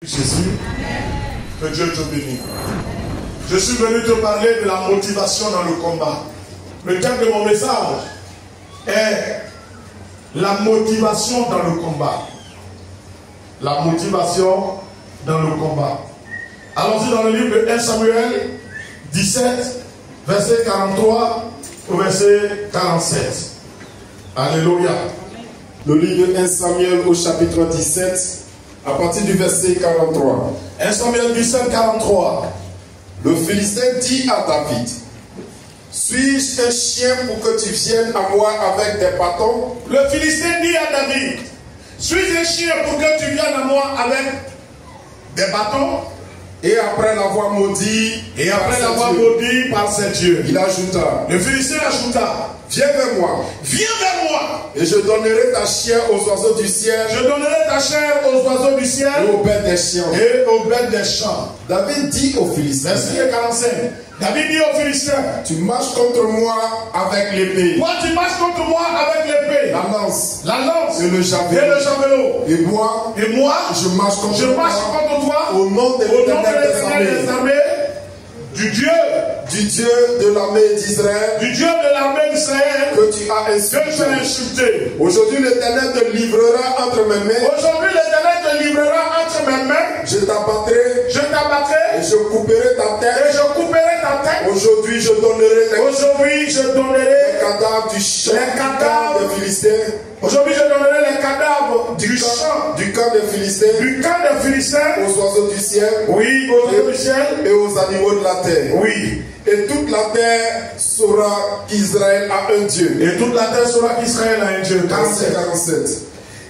Jésus, que Dieu te bénisse. Je suis venu te parler de la motivation dans le combat. Le thème de mon message est la motivation dans le combat. La motivation dans le combat. Allons-y dans le livre de 1 Samuel 17, verset 43 au verset 47. Alléluia. Le livre de 1 Samuel au chapitre 17, à partir du verset 43. 1 Samuel 17, 43. Le Philistin dit à David: suis-je un chien pour que tu viennes à moi avec des bâtons? Le Philistin dit à David: suis-je un chien pour que tu viennes à moi avec des bâtons? Et après l'avoir maudit, par ses dieux, il ajouta, le Philistin ajouta: viens vers moi. Viens vers moi. Et je donnerai ta chair aux oiseaux du ciel. Je donnerai ta chair aux oiseaux du ciel. Et aux bêtes des champs. Et aux bêtes des champs. David dit aux Philistins. Verset 45. David dit aux Philistins: tu marches contre moi avec l'épée. Toi tu marches contre moi avec l'épée. La lance. Et le javelot. Et moi, je marche contre toi. Au nom de l'Éternel des armées. Du Dieu de l'armée d'Israël, que tu as insulté. Aujourd'hui l'Éternel te livrera entre mes mains. Je t'abattrai. Et je couperai ta tête. Aujourd'hui je donnerai les cadavres des Philistins. Aujourd'hui je donnerai les cadavres du camp des Philistins. Aux oiseaux du ciel. Oui, aux oiseaux du ciel. Et aux animaux de la terre. Oui. Et toute la terre saura qu'Israël a un Dieu. Et toute la terre saura qu'Israël a un Dieu. 47.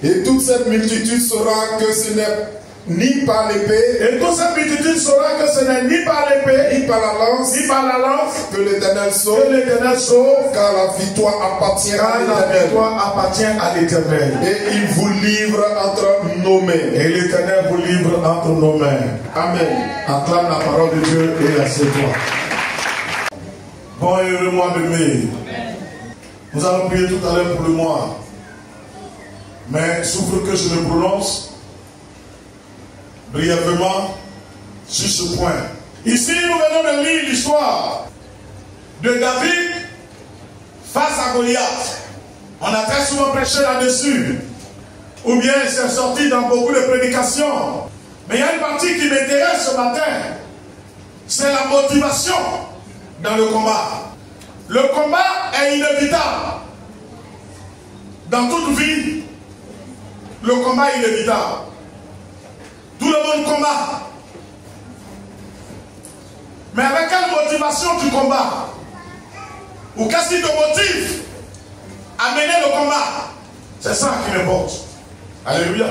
Et toute cette multitude saura que ce n'est ni par l'épée. Et toute cette multitude saura que ce n'est ni par l'épée, ni par la lance, que l'Éternel sauve. Car la victoire appartient à l'Éternel. Et il vous livre entre nos mains. Et l'Éternel vous livre entre nos mains. Amen. Acclame la parole de Dieu et assieds-toi. Bon et heureux mois de mai. Nous allons prier tout à l'heure pour le mois. Mais souffre que je me prononce brièvement sur ce point. Ici, nous venons de lire l'histoire de David face à Goliath. On a très souvent prêché là-dessus. Ou bien c'est sorti dans beaucoup de prédications. Mais il y a une partie qui m'intéresse ce matin. C'est la motivation dans le combat. Le combat est inévitable. Dans toute vie, le combat est inévitable. Tout le monde combat. Mais avec quelle motivation tu combats? Ou qu'est-ce qui te motive à mener le combat? C'est ça qui m'importe. Alléluia.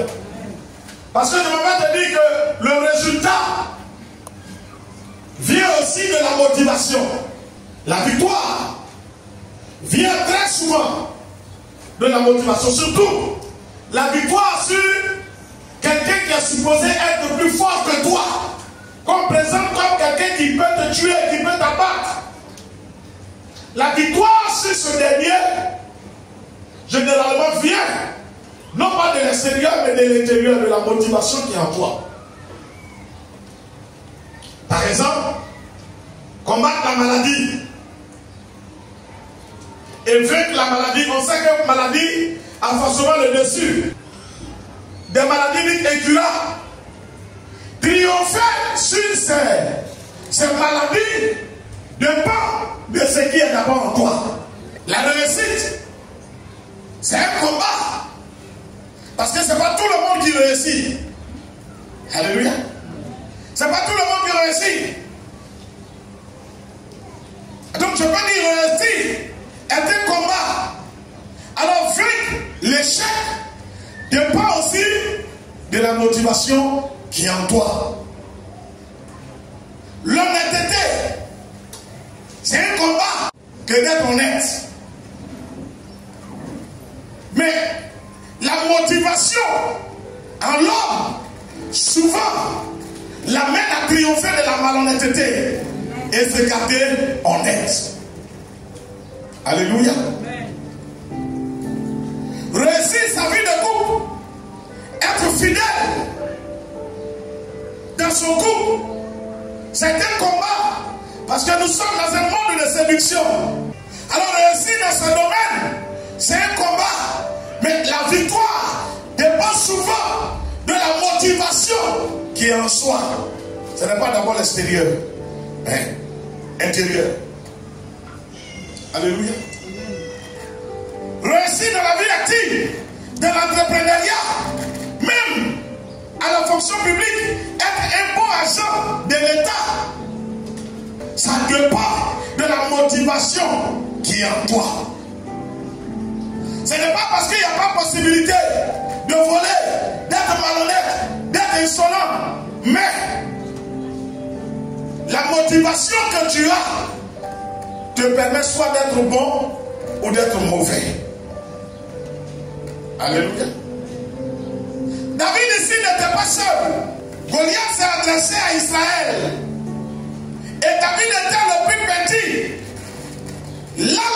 Parce que je vais te dire que le résultat vient aussi de la motivation. La victoire vient très souvent de la motivation. Surtout la victoire sur quelqu'un qui est supposé être plus fort que toi. Comme par exemple comme quelqu'un qui peut te tuer, qui peut t'abattre. La victoire sur ce dernier, généralement vient, non pas de l'extérieur, mais de l'intérieur, de la motivation qui est en toi. Par exemple, combattre la maladie. Et vaincre la maladie. On sait que la maladie a forcément le dessus. Des maladies incurables. Triompher sur ces maladies dépend de ce qui est d'abord en toi. La réussite, c'est un combat. Parce que ce n'est pas tout le monde qui réussit. Alléluia. Ce n'est pas tout le monde qui réussit. Donc je peux dire réussir est un combat. Alors vaincre l'échec dépend aussi de la motivation qui est en toi. L'honnêteté, c'est un combat que d'être honnête. Mais la motivation en l'homme, souvent, l'amène à triompher de la malhonnêteté et se garder honnête. Alléluia. Réussir sa vie de couple, être fidèle, son cou. C'est un combat. Parce que nous sommes dans un monde de séduction. Alors réussir dans ce domaine, c'est un combat. Mais la victoire dépend souvent de la motivation qui est en soi. Ce n'est pas d'abord l'extérieur, mais intérieur. Alléluia. Réussir dans la vie active, dans l'entrepreneuriat, même à la fonction publique, être un bon agent de l'État, ça dépend de la motivation qui est en toi. Ce n'est pas parce qu'il n'y a pas possibilité de voler, d'être malhonnête, d'être insolent, mais la motivation que tu as te permet soit d'être bon ou d'être mauvais. Alléluia. David ici n'était pas seul. Goliath s'est adressé à Israël. Et David était le plus petit. Là,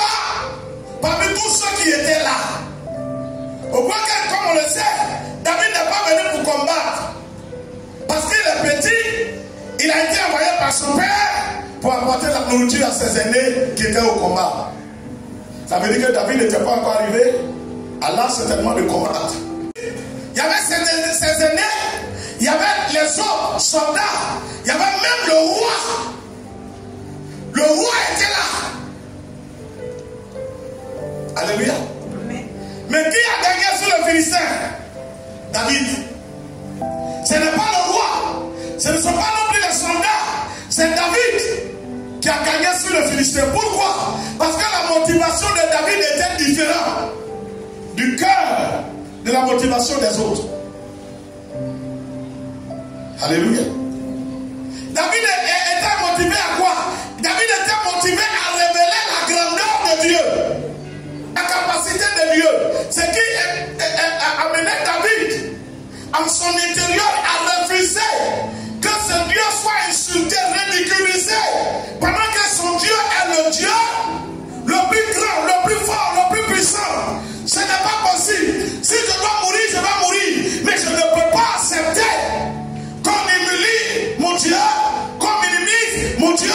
parmi tous ceux qui étaient là. Au point que, comme on le sait, David n'est pas venu pour combattre. Parce qu'il est petit, il a été envoyé par son père pour apporter la nourriture à ses aînés qui étaient au combat. Ça veut dire que David n'était pas encore arrivé à l'âge certainement de combattre. Il y avait ses aînés, il y avait les autres soldats, il y avait même le roi. Le roi était là. Alléluia. Mais qui a gagné sur le Philistin? David. Ce n'est pas le roi. Ce ne sont pas non plus les soldats. C'est David qui a gagné sur le Philistin. Pourquoi? Parce que la motivation de David était différente du cœur de la motivation des autres. Alléluia. David était motivé à quoi? David était motivé à révéler la grandeur de Dieu, la capacité de Dieu. Ce qui a amené David en son intérieur à refuser que ce Dieu soit insulté, ridiculisé, pendant que son Dieu est le Dieu le plus grand, le plus fort, le plus puissant. Ce n'est pas possible. Si je dois mourir, je vais mourir. Mais je ne peux pas accepter qu'on humilie mon Dieu, qu'on minimise mon Dieu,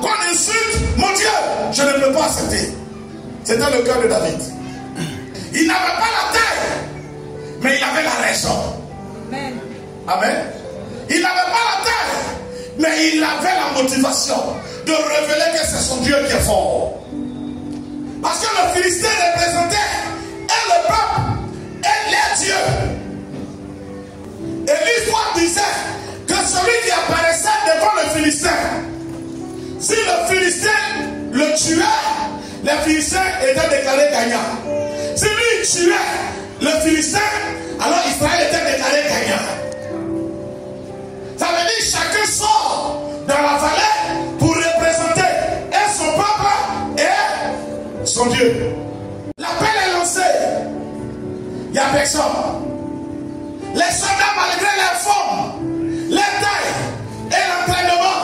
qu'on insulte mon Dieu. Je ne peux pas accepter. C'était le cœur de David. Il n'avait pas la tête, mais il avait la raison. Amen. Amen. Il n'avait pas la tête, mais il avait la motivation de révéler que c'est son Dieu qui est fort. Parce que le Philistin représentait le peuple et les dieux. Et l'histoire disait que celui qui apparaissait devant le Philistin, si le Philistin le tuait, les Philistins étaient déclarés gagnants. Si lui tuait le Philistin, alors Israël était déclaré gagnant. Ça veut dire que chacun sort dans la vallée pour représenter et son peuple et son Dieu. L'appel est lancé. Il n'y a personne. Les soldats, malgré leur forme, leur taille et l'entraînement,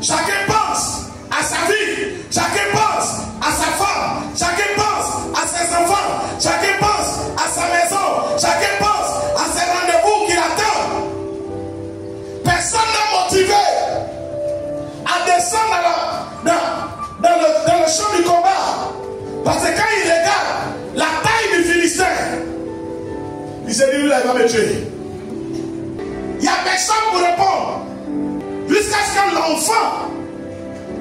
chacun pense à sa vie, chacun pense à sa femme, chacun pense à ses enfants, chacun pense à sa maison, chacun pense à ses rendez-vous qui l'attendent. Personne n'est motivé à descendre dans le champ du combat. Parce que quand il regarde la taille du Philistin, il se dit, lui là, il va me tuer. Il n'y a personne pour répondre. Jusqu'à ce que l'enfant,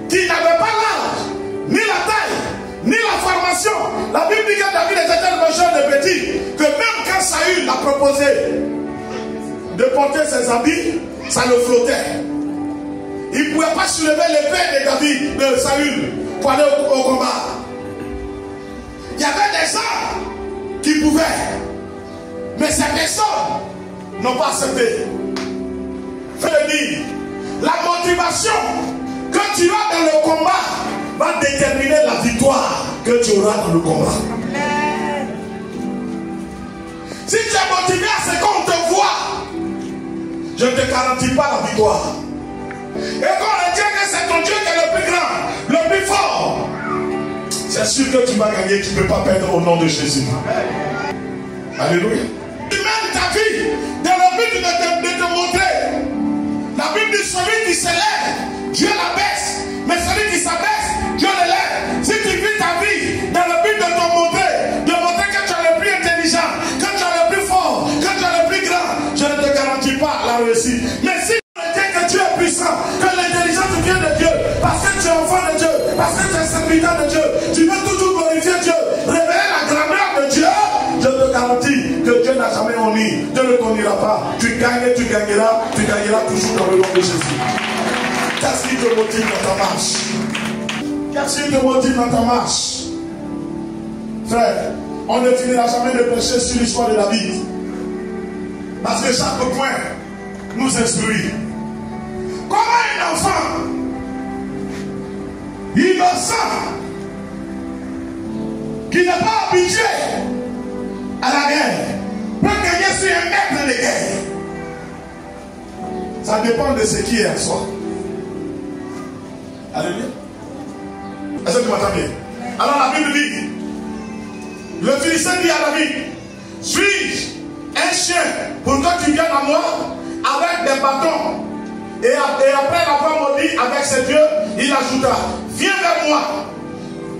qui n'avait pas l'âge, ni la taille, ni la formation, la Bible dit que David était tellement jeune et petit, que même quand Saül l'a proposé de porter ses habits, ça le flottait. Il ne pouvait pas soulever l'épée de David, de Saül, pour aller au combat. Il y avait des gens qui pouvaient, mais ces personnes n'ont pas accepté. Fais-le dire, la motivation que tu as dans le combat va déterminer la victoire que tu auras dans le combat. Amen. Si tu es motivé à ce qu'on te voit, je ne te garantis pas la victoire. Et quand on dit que c'est ton Dieu qui est le plus grand, le plus fort, c'est sûr que tu vas gagner, tu ne peux pas perdre au nom de Jésus. Amen. Alléluia. Tu mènes ta vie dans le but de te montrer. La Bible dit Dieu l'abaisse. Mais celui qui s'abaisse, Dieu l'élève. Si tu vis ta vie dans le but de te montrer que tu es le plus intelligent, que tu es le plus fort, que tu es le plus grand, je ne te garantis pas la réussite. Mais si tu retiens que Dieu est puissant, que l'intelligence vient de Dieu, parce que tu es enfant de Dieu, parce que tu es serviteur de Dieu, tu veux toujours glorifier Dieu, révéler la grandeur de Dieu, je te garantis que Dieu n'a jamais honni. Dieu ne t'honnira pas. Tu gagnes, tu gagneras toujours dans le nom de Jésus. Qu'est-ce qui te motive dans ta marche? Qu'est-ce qui te motive dans ta marche? Frère, on ne finira jamais de prêcher sur l'histoire de David. Parce que chaque point nous instruit. Comment un enfant innocent qui n'est pas habitué à la guerre peut gagner sur un maître de guerre? Ça dépend de ce qui est en soi. Alléluia. Est-ce que tu m'entends bien? Alors la Bible dit, le Philistin dit à David, suis-je un chien pour que tu viennes à moi avec des bâtons? Et après l'avoir maudit avec ses dieux, il ajouta, viens vers moi,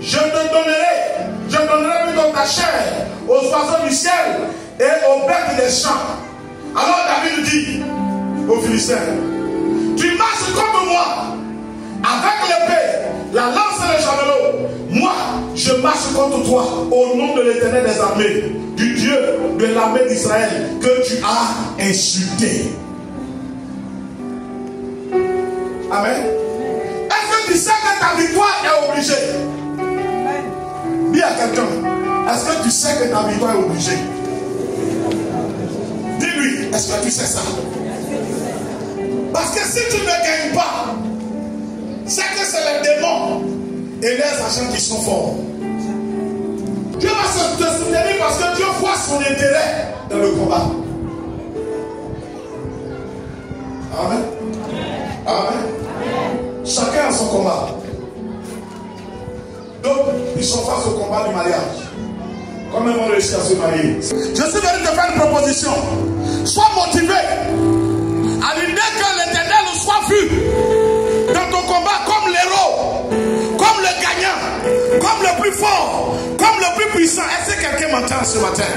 je donnerai plutôt ta chair aux oiseaux du ciel et aux bêtes des champs. Alors David dit aux Philistins, tu marches contre moi avec l'épée, la lance et le javelot. Moi, je marche contre toi au nom de l'Éternel des armées, du Dieu de l'armée d'Israël que tu as insulté. Amen. Est-ce que tu sais que ta victoire est obligée? Dis à quelqu'un, est-ce que tu sais que ta victoire est obligée? Dis-lui, est-ce que tu sais ça? Parce que si tu ne gagnes pas, c'est que c'est les démons et les agents qui sont forts. Dieu va te soutenir parce que Dieu voit son intérêt dans le combat. Amen. Amen. Chacun a son combat. Donc, ils sont face au combat du mariage. Comment ils vont réussir à se marier? Je suis venu te faire une proposition. Sois motivé à l'idée que l'Éternel soit vu dans ton combat comme l'héros, comme le gagnant, comme le plus fort, comme le plus puissant. Est-ce que quelqu'un m'entend ce matin?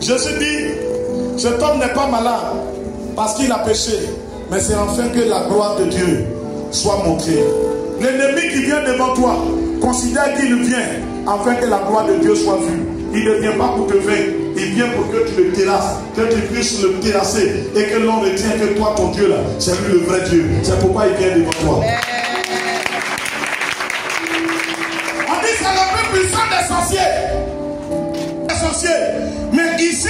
Jésus dit, cet homme n'est pas malade parce qu'il a péché, mais c'est enfin que la gloire de Dieu soit montrée. L'ennemi qui vient devant toi, considère qu'il vient afin que la gloire de Dieu soit vue. Il ne vient pas pour te vaincre, il vient pour que tu le terrasses, que tu puisses le terrasser et que l'on retient que toi, ton Dieu là, c'est lui le vrai Dieu. C'est pourquoi il vient devant toi. On dit que c'est le plus puissant des sorciers. Mais ici,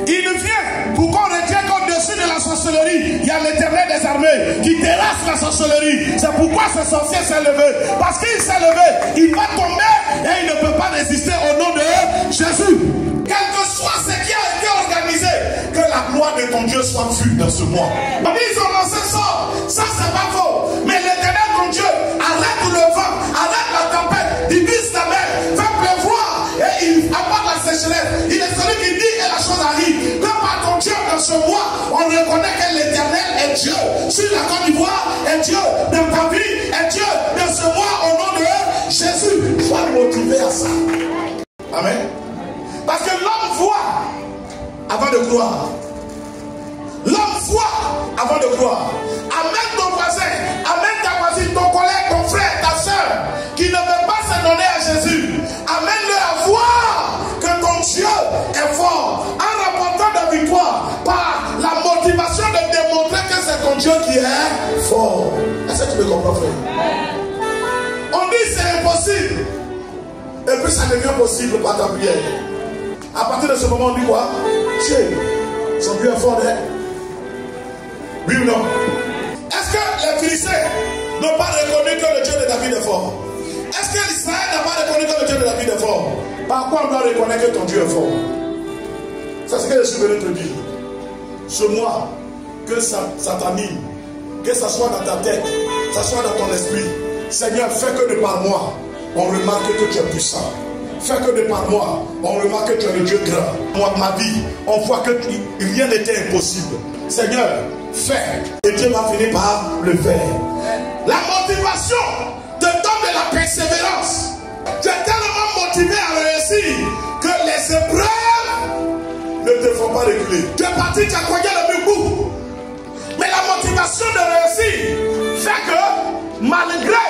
il vient pour qu'on retienne qu'au-dessus de la sorcellerie, il y a l'Éternel des armées qui terrasse la sorcellerie. C'est pourquoi ce sorcier s'est levé. Parce qu'il s'est levé, il va tomber et il ne peut pas résister au nom de Jésus. Quel que soit ce qui a été organisé, que la gloire de ton Dieu soit vue dans ce mois. Ils ont lancé ça c'est pas faux. Mais l'Éternel ton Dieu arrête le vent, arrête la tempête, divise la mer, fait pleuvoir et il apporte la sécheresse. Il est celui qui dit et la chose arrive. Quand par ton Dieu dans ce mois, on reconnaît que l'Éternel est Dieu. Sur la Côte d'Ivoire est Dieu, dans ta vie est Dieu, dans ce mois au nom de Jésus. Sois motivé à ça. Amen. Parce que l'homme voit avant de croire. L'homme voit avant de croire. Amène ton voisin, amène ta voisine, ton collègue, ton frère, ta soeur, qui ne veut pas se donner à Jésus. Amène-le à voir que ton Dieu est fort. En rapportant de victoire par la motivation de démontrer que c'est ton Dieu qui est fort. Est-ce que tu me comprends, frère? On dit c'est impossible. Et puis ça devient possible par ta prière. À partir de ce moment, on dit quoi? Dieu, son Dieu est fort, hein? Oui ou non? Est-ce que les Philistins n'ont pas reconnu que le Dieu de David est fort? Est-ce que l'Israël n'a pas reconnu que le Dieu de David est fort? Par quoi on doit reconnaître que ton Dieu est fort? C'est ce que je suis venu te dire. Ce mois, que ça t'anime, que ça soit dans ta tête, que ça soit dans ton esprit. Seigneur, fais que de par moi, on remarque que tu es puissant. Fais que de par moi, on remarque que tu es le Dieu grand. Moi, ma vie, on voit que rien n'était impossible. Seigneur, fais. Et Dieu va finir par le faire. La motivation te donne de la persévérance. Tu es tellement motivé à réussir que les épreuves ne te font pas reculer. Tu es parti, tu as croyé le bout. Mais la motivation de réussir fait que malgré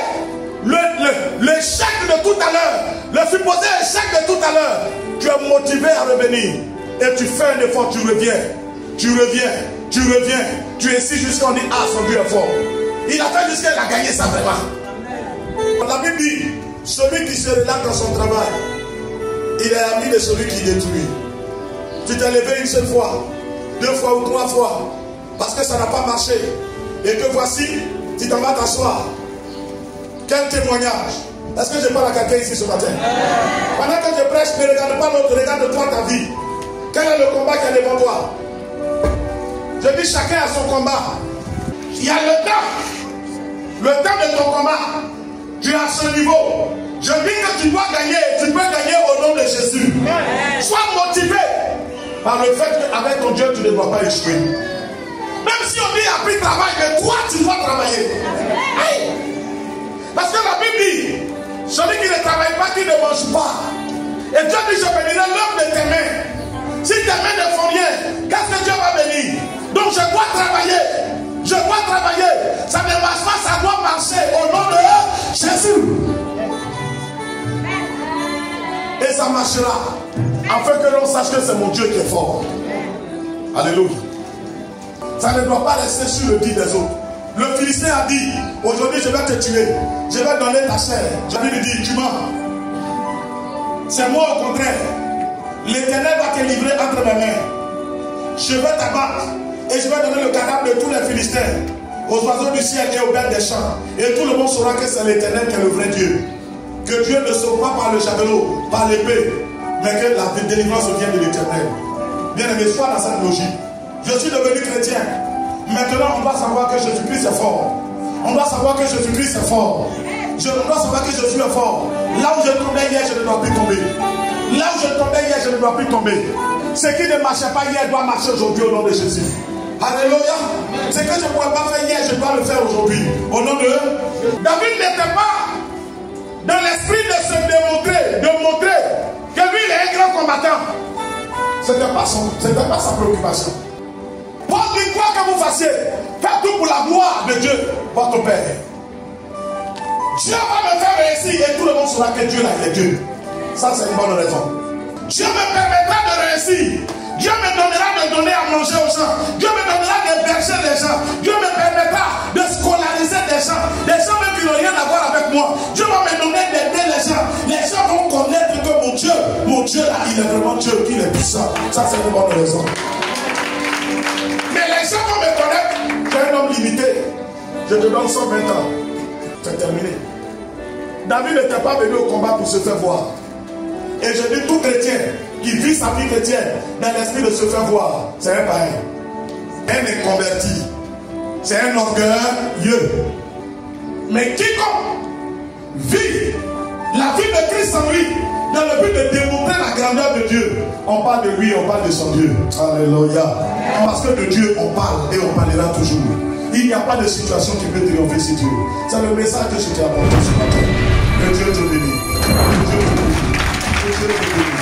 l'échec de tout à l'heure, le supposé échec de tout à l'heure, tu es motivé à revenir. Et tu fais un effort, tu reviens. Tu reviens, tu reviens. Tu es ici jusqu'à on dit, ah, son Dieu est fort. Il a fait jusqu'à il a gagné ça vraiment. La Bible dit, celui qui se relâche dans son travail, il est ami de celui qui détruit. Tu t'es levé une seule fois, 2 fois ou 3 fois, parce que ça n'a pas marché. Et que voici, tu t'en vas t'asseoir. Quel témoignage. Est-ce que je parle à quelqu'un ici ce matin? Pendant que je prêche, ne regarde pas l'autre, regarde-toi ta vie. Quel est le combat qui est devant toi? Je dis chacun a son combat. Il y a le temps de ton combat. Tu es à ce niveau. Je dis que tu dois gagner. Tu peux gagner au nom de Jésus. Sois motivé par le fait qu'avec ton Dieu, tu ne dois pas échouer. Même si on dit appris travail, mais toi, tu dois travailler. Hey. Parce que la Bible dit, celui qui ne travaille pas, qui ne mange pas. Et Dieu dit, je bénirai l'homme de tes mains. Si tes mains ne font rien, qu'est-ce que Dieu va bénir? Donc je dois travailler. Je dois travailler. Ça ne marche pas, ça doit marcher au nom de Jésus. Et ça marchera. Afin que l'on sache que c'est mon Dieu qui est fort. Alléluia. Ça ne doit pas rester sur le dit des autres. Le Philistin a dit, aujourd'hui je vais te tuer. Je vais donner ta chair. La Bible dit, tu mens. C'est moi au contraire. L'Éternel va te livrer entre mes mains. Je vais t'abattre. Et je vais donner le cadavre de tous les Philistins aux oiseaux du ciel et aux bêtes des champs. Et tout le monde saura que c'est l'Éternel qui est le vrai Dieu. Que Dieu ne sauve pas par le javelot, par l'épée, mais que la délivrance vient de l'Éternel. Bien aimé, sois dans cette logique. Je suis devenu chrétien. Maintenant, on doit savoir que Jésus-Christ est fort. On doit savoir que Jésus-Christ est fort. On doit savoir que Jésus est fort. Là où je tombais hier, je ne dois plus tomber. Là où je tombais hier, je ne dois plus tomber. Ce qui ne marchait pas hier doit marcher aujourd'hui au nom de Jésus. Alléluia. Ce que je ne pouvais pas faire hier, je dois le faire aujourd'hui. Au nom de David n'était pas dans l'esprit de se démontrer, de montrer que lui il est un grand combattant. Ce n'était pas sa préoccupation. Paul dit quoi que vous fassiez, faites tout pour la gloire de Dieu, votre Père. Dieu va me faire réussir et tout le monde saura que Dieu là, il est Dieu. Ça c'est une bonne raison. Dieu me permettra de réussir. Dieu me donnera de donner à manger aux gens. Dieu me donnera d'héberger les gens. Dieu me permettra de scolariser des gens. Des gens même qui n'ont rien à voir avec moi. Dieu va me donner d'aider les gens. Les gens vont connaître que mon Dieu là, il est vraiment Dieu, qu'il est puissant. Ça c'est une bonne raison. Mais les gens vont me connaître. Tu es un homme limité. Je te donne 120 ans. C'est terminé. David n'était pas venu au combat pour se faire voir. Et je dis tout chrétien qui vit sa vie chrétienne dans l'esprit de se faire voir, c'est un païen, un inconverti, c'est un orgueilleux. Mais quiconque vit la vie de Christ en lui, dans le but de démontrer la grandeur de Dieu, on parle de lui, on parle de son Dieu. Alléluia. Parce que de Dieu on parle et on parlera toujours. Il n'y a pas de situation qui peut triompher sur Dieu. C'est le message que je t'ai apporté ce matin. Que Dieu te bénisse. Que Dieu te bénisse. Que Dieu te bénisse.